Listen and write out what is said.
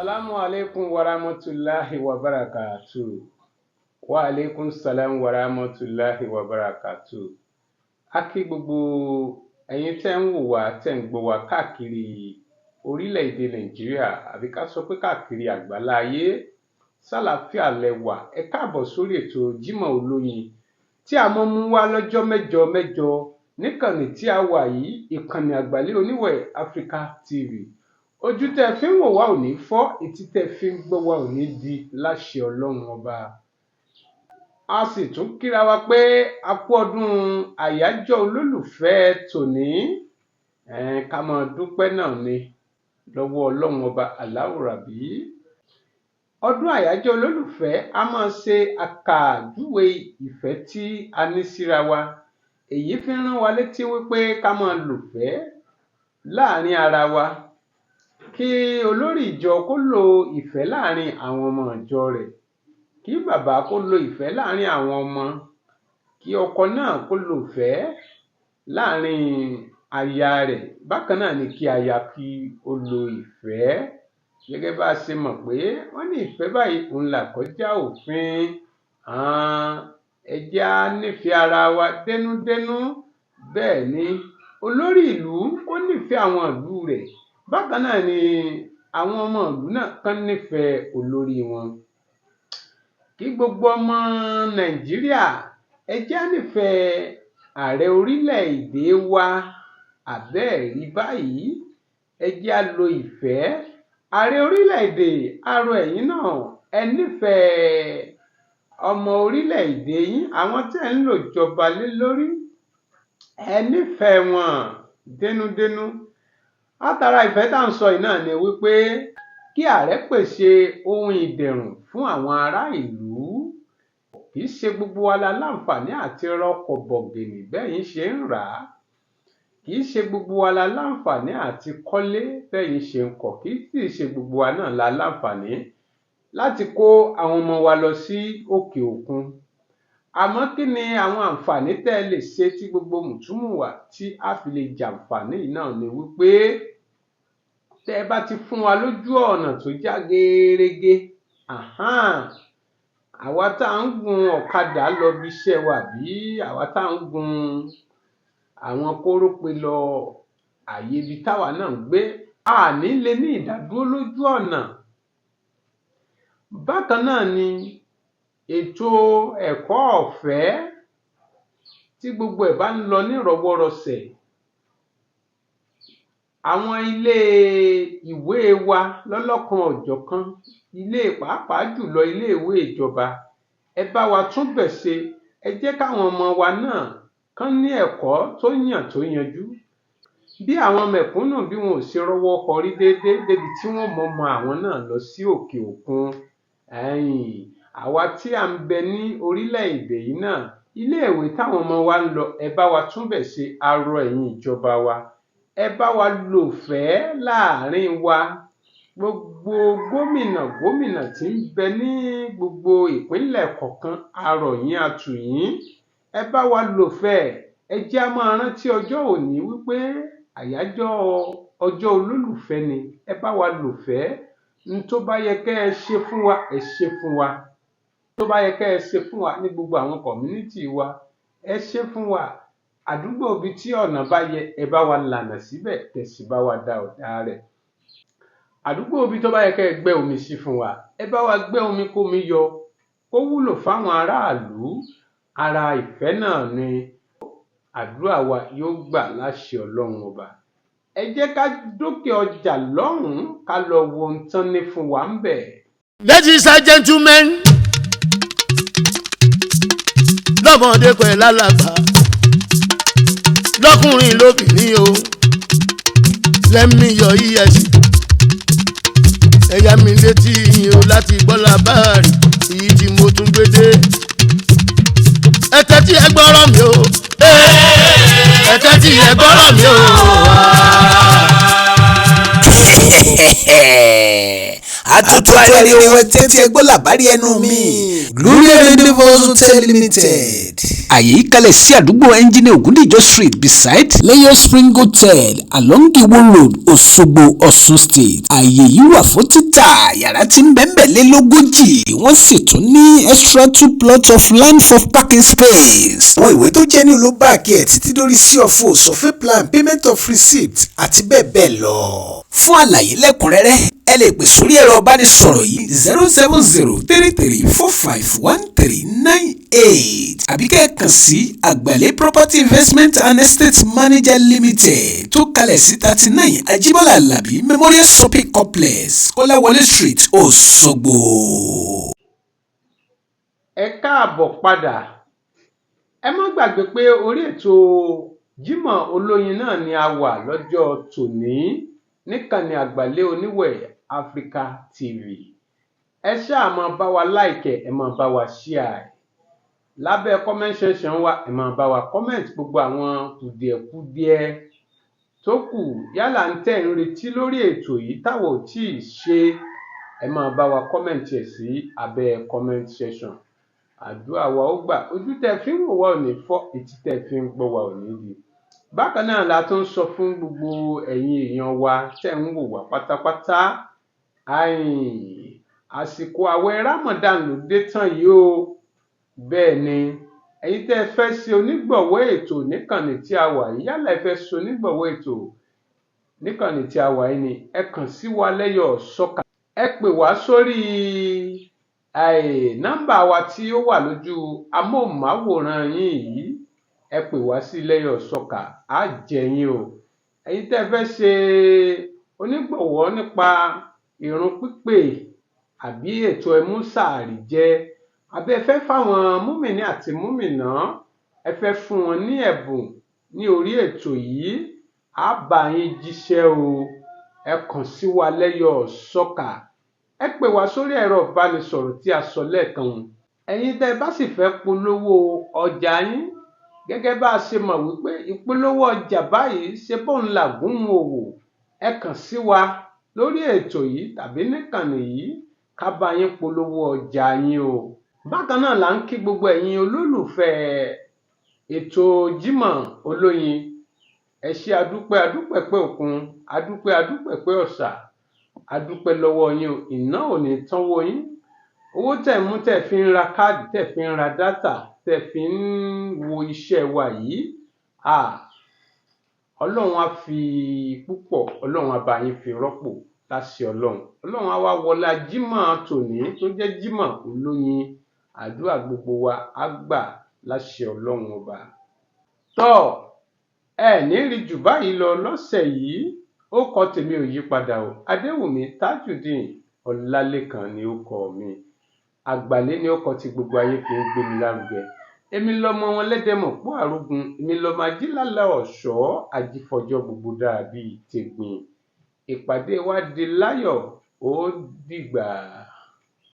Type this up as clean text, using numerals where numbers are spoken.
Assalamu alaikum warahmatullahi wabarakatuh. Wa alaikum salam warahmatullahi wabarakatuh. A kí gbogbo ẹ̀yin tẹ́ ń wò wá tẹ́ ń gbọ́ wá káàkiri orílẹ̀-èdè Nàìjíríà àbí ká sọ pé káàkiri àgbálá ayé. Sálàáfíà lẹ́wà. Ẹ káàbọ̀ sórí ètò Jímọ̀ Olóyin tí a mọ́ mú wá lọ́jọ́ mẹ́jọ níkànnì tí a wà yìí, ìkànnì àgbàlẹ̀ oníwẹ̀ Africa TV. Ojú tẹ́ fi ń wò wá ò ní fọ́, etí tẹ́ fi ń gbọ́ wá ò ní di láṣẹ Ọlọ́run ọba. A sì tún kíra wa pé a kú ọdún àyájọ́ olólùfẹ́ tòní. Ká máa dúpẹ́ náà ni lọ́wọ́ Ọlọ́run ọba Aláwùrábí. Ọdún àyájọ́ olólùfẹ́ a máa ṣe àkàjúwe ìfẹ́ tí a ní síra wa. Èyí fi ń rán wa létí wípé ká máa lòfẹ́ láàrin ara wa. Kí olórí ìjọ kó lo ìfẹ́ láàrin àwọn ọmọ ìjọ rẹ̀. Kí bàbá kó lo ìfẹ́ láàrin àwọn ọmọ. Kí ọkọ náà kó lo ìfẹ́ láàrin aya rẹ̀. Bákan náà ni kí aya kí ó lo ìfẹ́. Gẹ́gẹ́ bá a ṣe mọ̀ pé wọ́n ní ìfẹ́ báyìí òun là kọjá òfin. Ẹ jẹ́ á nífẹ̀ẹ́ ara wa dénúdénú. Bẹ́ẹ̀ ni olórí ìlú kó nífẹ̀ẹ́ àwọn ìlú rẹ̀. Bákan náà ni àwọn ọmọ ìlú náà kán nífẹ̀ẹ́ olórí wọn. Kí gbogbo ọmọ Nàìjíríà ẹ jẹ́ á nífẹ̀ẹ́ ààrẹ orílẹ̀-èdè wa. Àbẹ́ẹ̀rí báyìí, ẹ jẹ́ á lo ìfẹ́. Ààrẹ orílẹ̀-èdè á rọ ẹ̀yin náà, ẹ nífẹ̀ẹ́ ọmọ orílẹ̀-èdè yín, àwọn tẹ́ ń lò jọba lé lórí. Ẹ nífẹ̀ẹ́ wọn dénúdénú. Látara ìfẹ́ tá à ń sọ yìí náà ni wípé kí ààrẹ pèsè ohun ìdẹ̀rùn fún àwọn ará ìlú. Kì í ṣe gbogbo wa la láǹfààní àti rọkọ̀ bọ̀gìnì bẹ́yìn ṣe ń rà á. Kì í ṣe gbogbo wa la láǹfààní àti kọ́lé bẹ́yìn ṣe ń kọ́. Kì í sì ṣe gbogbo wa náà la láǹfààní láti kó àwọn ọmọ wa lọ sí òkè òkun. Àmọ́ kí ni àwọn àǹfààní tẹ́ ẹ lè ṣe tí gbogbo mùtúmùwà tí a fi lè jàǹfààní yìí náà ni wípé tẹ́ ẹ bá ti fún wa lójú ọ̀nà tó já gerege. Àwa tá à ń gun ọ̀kadà lọ bí iṣẹ́ wa bí àwa tá à ń gun àwọn kórópè lọ àyè ibi táwa náà ń gbé, a ní lè ní ìdádúró lójú ọ̀nà. Bákan náà ni ètò ẹ̀kọ́ ọ̀fẹ́ tí gbogbo ẹ̀ bá ń lọ nírọ̀wọ́rọsẹ̀. Àwọn ilé ìwé wa lọ́lọ́kan ọ̀jọ̀kan, ilé pàápàá jùlọ ilé ìwé ìjọba, ẹ bá wa tún bẹ̀ ṣe. Ẹ jẹ́ káwọn ọmọ wa náà kán ní ẹ̀kọ́ tó yanjú. Bí àwọn mẹ̀kúnnù bí wọn ò ṣe rọ́wọ́ họrí déédéé débi tí wọ́n mọ àwọn náà lọ sí òkè òkun. Àwa tí à ń bẹ ní orílẹ̀-èdè yìí náà, ilé ìwé táwọn ọmọ wa ń lọ, ẹ bá wa tún bẹ̀ ṣe. A rọ ẹ̀yin ìjọba wa, ẹ bá wa lòfẹ́ láàrin wa. Gbogbo gómìnà tí ń bẹ ní gbogbo ìpínlẹ̀ kọ̀ọ̀kan, a rọ̀ yín, a tù yín. Ẹ bá wa lòfẹ́. Ẹ jẹ́ á máa rántí ọjọ́ òní wípé àyájọ́ ọjọ́ olólùfẹ́ ni. Ẹ bá wa lòfẹ́. N tó bá yẹ kẹ́ ẹ ṣe fún wa, ẹ ṣe fún wa. Tó bá yẹ kẹ́ ẹ ṣe fún wa ní gbogbo àwọn community wa, ẹ ṣe fún wa. Àdúgbò ibi tí ọ̀nà bá yẹ, ẹ bá wa lànà síbẹ̀, kẹ́ sì bá wa dá ọ̀dà rẹ̀. Àdúgbò ibi tó bá yẹ kẹ́ ẹ gbẹ́ omi sí fún wa, ẹ bá wa gbẹ́ omi kómi yọ, kó wúlò fáwọn aráàlú. Ara ìfẹ́ náà ni. Àdúrà wa yóò gbà láṣẹ Ọlọ́run ọba. Ẹ jẹ́ ká dókè ọjà lọ́hùn-ún ká lọ wo ohun tán ní fún wa ń bẹ̀. Ladies and gentlemen, lọ́mọdé pẹ̀lú alàgbà, lọ́kùnrin lóbìnrin o, lẹ́mí yọ EFCC. Ẹ̀yà mi létí yín o láti gbọ́ làbáàrì èyí tí mo tún gbé dé. Ẹ tẹ́tí ẹ gbọ́rọ̀ mi o. Ẹ tẹ́tí ẹ gbọ́rọ̀ mi o. àtútù arére ohun ẹtẹ́tí ẹgbọ́ làbárí ẹnu mi. Gloria Universe Hotel Limited. àyè yìí kalẹ̀ sí àdúgbò Engineer Ògúndìjọ street beside Layer Spring Hotel along Iwo Road Òṣogbo Ọ̀ṣun state. àyè yìí wà fún títà yàrá tí ń bẹ́ẹ̀ lé lógójì. wọ́n sì tún ní extra 2 plots of land for parking space. àwọn ìwé tó jẹ́ ní olóbáàkì ẹ̀ títí dórí sí ọ̀fọ̀ survey plan payment of receipt àti bẹ́ẹ̀ bẹ́ẹ̀ lọ. fún àlàyé lẹ́kùnrẹ́rẹ́ ẹ lè pè sórí ẹ̀rọ ìbánisọ̀rọ̀ yìí 07033451398 àbí kẹ́ ẹ kàn sí Àgbàlé Property Investment and Estate Manager Limited tó kalẹ̀ sí 39 Ajíbọ́lá Alábí Memorial Shopping Complex Kọ́láwọlé Street Òṣogbo. ẹ káàbọ̀ padà. ẹ má gbàgbé pé orí ètò Jímọ̀ Olóyin náà ni a wà lọ́jọ́ tòní níkànnì Àgbàlé Oníwẹ̀ Africa TV. ẹ ṣáà máa bá wa láìkẹ̀, ẹ máa bá wa share ẹ̀. lábẹ́ comment section wa ẹ máa bá wa comment gbogbo àwọn kùdìẹ̀kudiẹ tó kù yálà ń tẹ̀ ń retí lórí ètò yìí táwọn ò tí ì ṣe. ẹ máa bá wa comment ẹ̀ sí abẹ́ comment section. àdúrà wa ó gbà, ojú tẹ́ fi ń wò wá ò ní fọ́, etí tẹ́ fi ń gbọ́ wa ò ní di. bákan náà la tún sọ fún gbogbo ẹ̀yin èèyàn wa tẹ́ ń wò wá pátápátá. àsìkò àwẹ̀ Ramadan ló dé tán yìí o. bẹ́ẹ̀ ni ẹ̀yin tẹ́ fẹ́ ṣe onígbọ̀wọ́ ètò níkànnì tí a wà yìí, yálà ẹ fẹ́ ṣe onígbọ̀wọ́ ètò níkànnì tí a wà yìí ni ẹ kàn sí wa lẹ́yọ̀ sọ́kà. ẹ pè wá sórí nọ́mbà wa tí ó wà lójú amóhùnmáwòrán yín yìí. ẹ pè wá sí lẹ́yọ̀ sọ́kà, á jẹ yín o. ẹ̀yin tẹ́ fẹ́ ṣe onígbọ̀wọ́ nípa ìrun pípè àbí ètò ẹmú sàárì jẹ, àbí ẹ fẹ́ fáwọn múmìnì àti múmìnà, ẹ fẹ́ fún wọn ní ẹ̀bùn ní orí ètò yìí, á bá yín jíṣẹ́ o. ẹ kàn sí wa lẹ́yọ̀ sọ́kà. ẹ pè wá sórí ẹ̀rọ ìbánisọ̀rọ̀ tí a sọ lẹ́ẹ̀kan. ẹ̀yin tẹ́ bá sì fẹ́ polówó ọjà yín, gẹ́gẹ́ bá a ṣe mọ̀ wípé ìpolówó ọjà báyìí ṣe bóun làgùn òwò, ẹ kàn sí wa lórí ètò yìí tàbí níkànnì yìí ká bá yín polówó ọjà yín o. bákan náà là ń kí gbogbo ẹ̀yin olólùfẹ́ ètò Jímọ̀ Olóyin. ẹ ṣé adúpẹ́ pé òkun, adúpẹ́ pé ọ̀sà, adúpẹ́ lọ́wọ́ yín o. iná ò ní tánwó yín. owó tẹ́ mú tẹ́ fi ń ra káàdì, tẹ́ fi ń ra dátà, tẹ́ fi ń wo iṣẹ́ wa yìí, Ọlọ́run á fi púpọ̀, Ọlọ́run á bá yín fi rọ́pò láṣẹ Ọlọ́run. Ọlọ́run á wá wọlá Jímọ̀ tòní tó jẹ́ Jímọ̀ Olóyin. àdúrà gbogbo wa á gbà láṣẹ Ọlọ́run ọba. tọ́ ẹ ní rí jù báyìí lọ lọ́sẹ̀ yìí. ó kọ tèmi ò yí padà o. Adéwùmí Tajudeen Ọlálékan ni ó kọ mi. Àgbàlé ni ó kọ tí gbogbo ayé fi ń gbé mi lárugẹ. èmi lọmọ wọn lẹ́dẹ̀mọ̀ pọ́ àrógun, èmi lọmọ ajílálà ọ̀ṣọ́ ajífọjọ́ gbogbo dàbí tègbìn. ìpàdé wa di láyọ̀, ó dìgbà.